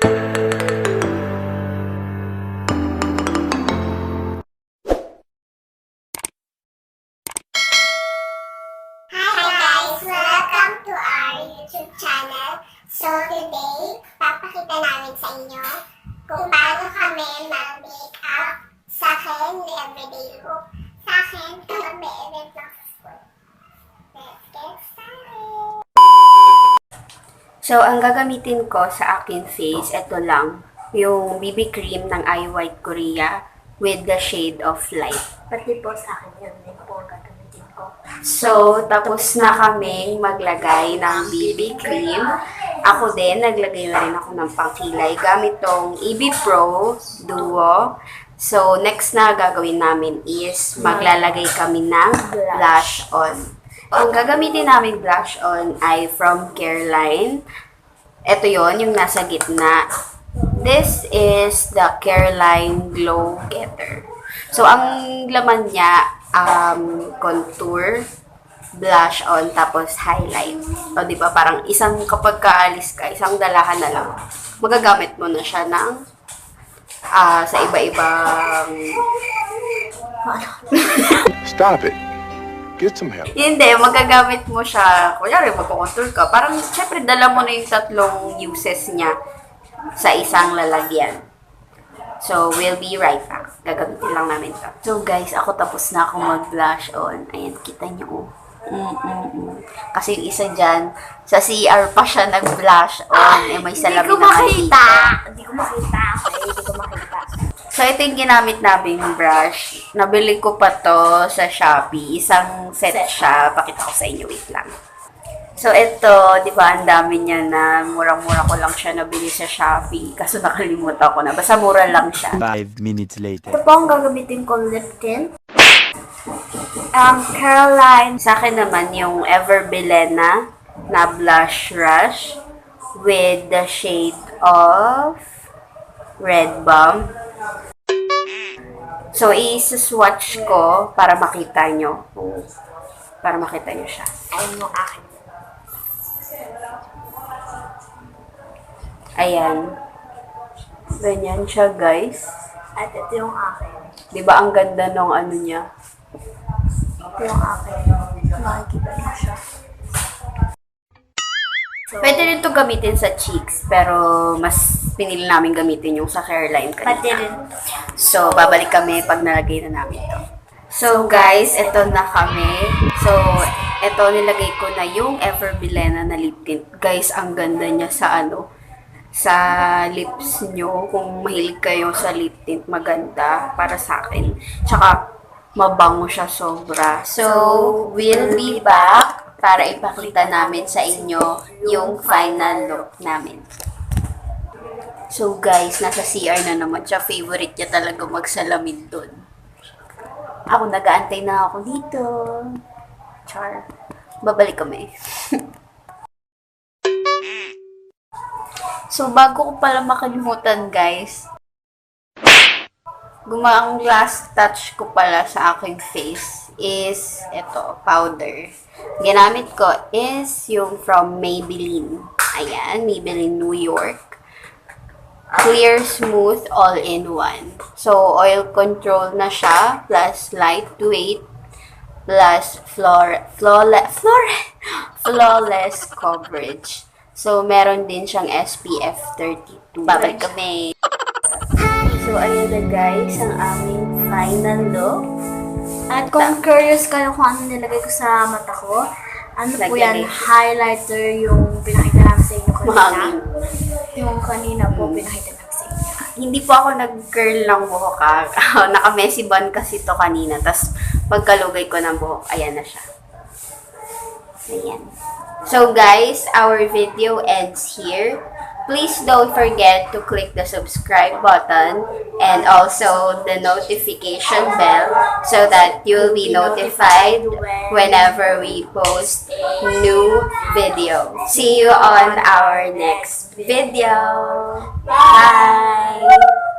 So today, papakita namin sa inyo kung paano kami mag-make up sa akin everyday look. Sa akin, kapag may event lang sa school. Let's get started! So, ang gagamitin ko sa akin face, ito lang. Yung BB cream ng Eye White Korea with the shade of light. Pati po sa akin yun din po gagamitin ko. So, tapos na kami maglagay ng BB cream. Ako din, naglagay na rin ako ng pangkilay gamit tong EB Pro Duo. So, next na gagawin namin is maglalagay kami ng blush on. Ang gagamitin namin blush on ay from Careline. Ito yon yung nasa gitna. This is the Careline Glow Getter. So, ang laman niya, contour, blush on, tapos highlight. O, di ba? Parang isang, kapag kaalis ka, isang dalahan na lang. Magagamit mo na siya ng sa iba-ibang... Stop it. Get some help. Hindi, magagamit mo siya. Kunyari, magkukontour ka. Parang, syempre, dala mo na yung tatlong uses niya sa isang lalagyan. So, we'll be right back. Gagamitin lang namin to. So, guys, ako tapos na akong mag-blush on. Ayan, kita niyo, oh. Kasi yung isa dyan, sa CR pa siya nag-blush on. Eh, may salamin naman dito. Hindi ko makita. Okay, hindi ko makita. So, ito yung ginamit naming brush. Nabili ko pa to sa Shopee. Isang set siya. Pakita ko sa inyo. Wait lang. So, ito, di ba, ang dami niya na murang-mura ko lang siya nabili sa Shopee. Kaso nakalimutan ko na. Basta mura lang siya. 5 minutes later. Ito po ang gagamitin ko lip tint. Careline. Sa akin naman yung Ever Belena na Blush Rush with the shade of Red Bomb. So, i-swatch ko para makita nyo. Para makita nyo siya. Ayun yung akin. Ayan. Ganyan siya, guys. At ito yung akin. Diba ang ganda nung ano niya? Ito yung akin. Makikita niyo siya. So, Pwede rin ito gamitin sa cheeks, pero mas pinili namin gamitin yung sa Careline kanina. pati rin. So, babalik kami pag nalagay na namin ito. So, guys, ito na kami. So, ito, nilagay ko na yung Ever Belena na lip tint. Guys, ang ganda niya sa sa lips nyo. Kung mahilig kayo sa lip tint, maganda para sa akin. Tsaka, mabango siya sobra. So, we'll be back para ipakita namin sa inyo yung final look namin. So, guys, nasa CR na naman siya. Favorite niya talaga magsalamin dun. Ako, nag-aantay na ako dito. Char. Babalik kami. So, bago ko pala makalimutan, guys, ang last touch ko pala sa aking face is ito, powder. Ginamit ko is yung from Maybelline. Ayan, Maybelline New York. Clear Smooth All-in-One. So, oil control na siya, plus lightweight, plus flawless coverage. So, meron din siyang SPF 32. Babalik kami. So, ayun na guys, ang aming final look. At kung curious kayo kung ano nilagay ko sa mata ko, ano po yan, Lagyan highlighter yung pinakita namin sa inyo kanina. Mahangin. Yung kanina po, pinakita namin sa inyo. Hindi po ako nag-curl ng buhok. Naka-messy bun kasi to kanina. Tapos, pagkalugay ko ng buhok, ayan na siya. Ayan. So guys, our video ends here. Please don't forget to click the subscribe button and also the notification bell so that you'll be notified whenever we post new video. See you on our next video. Bye!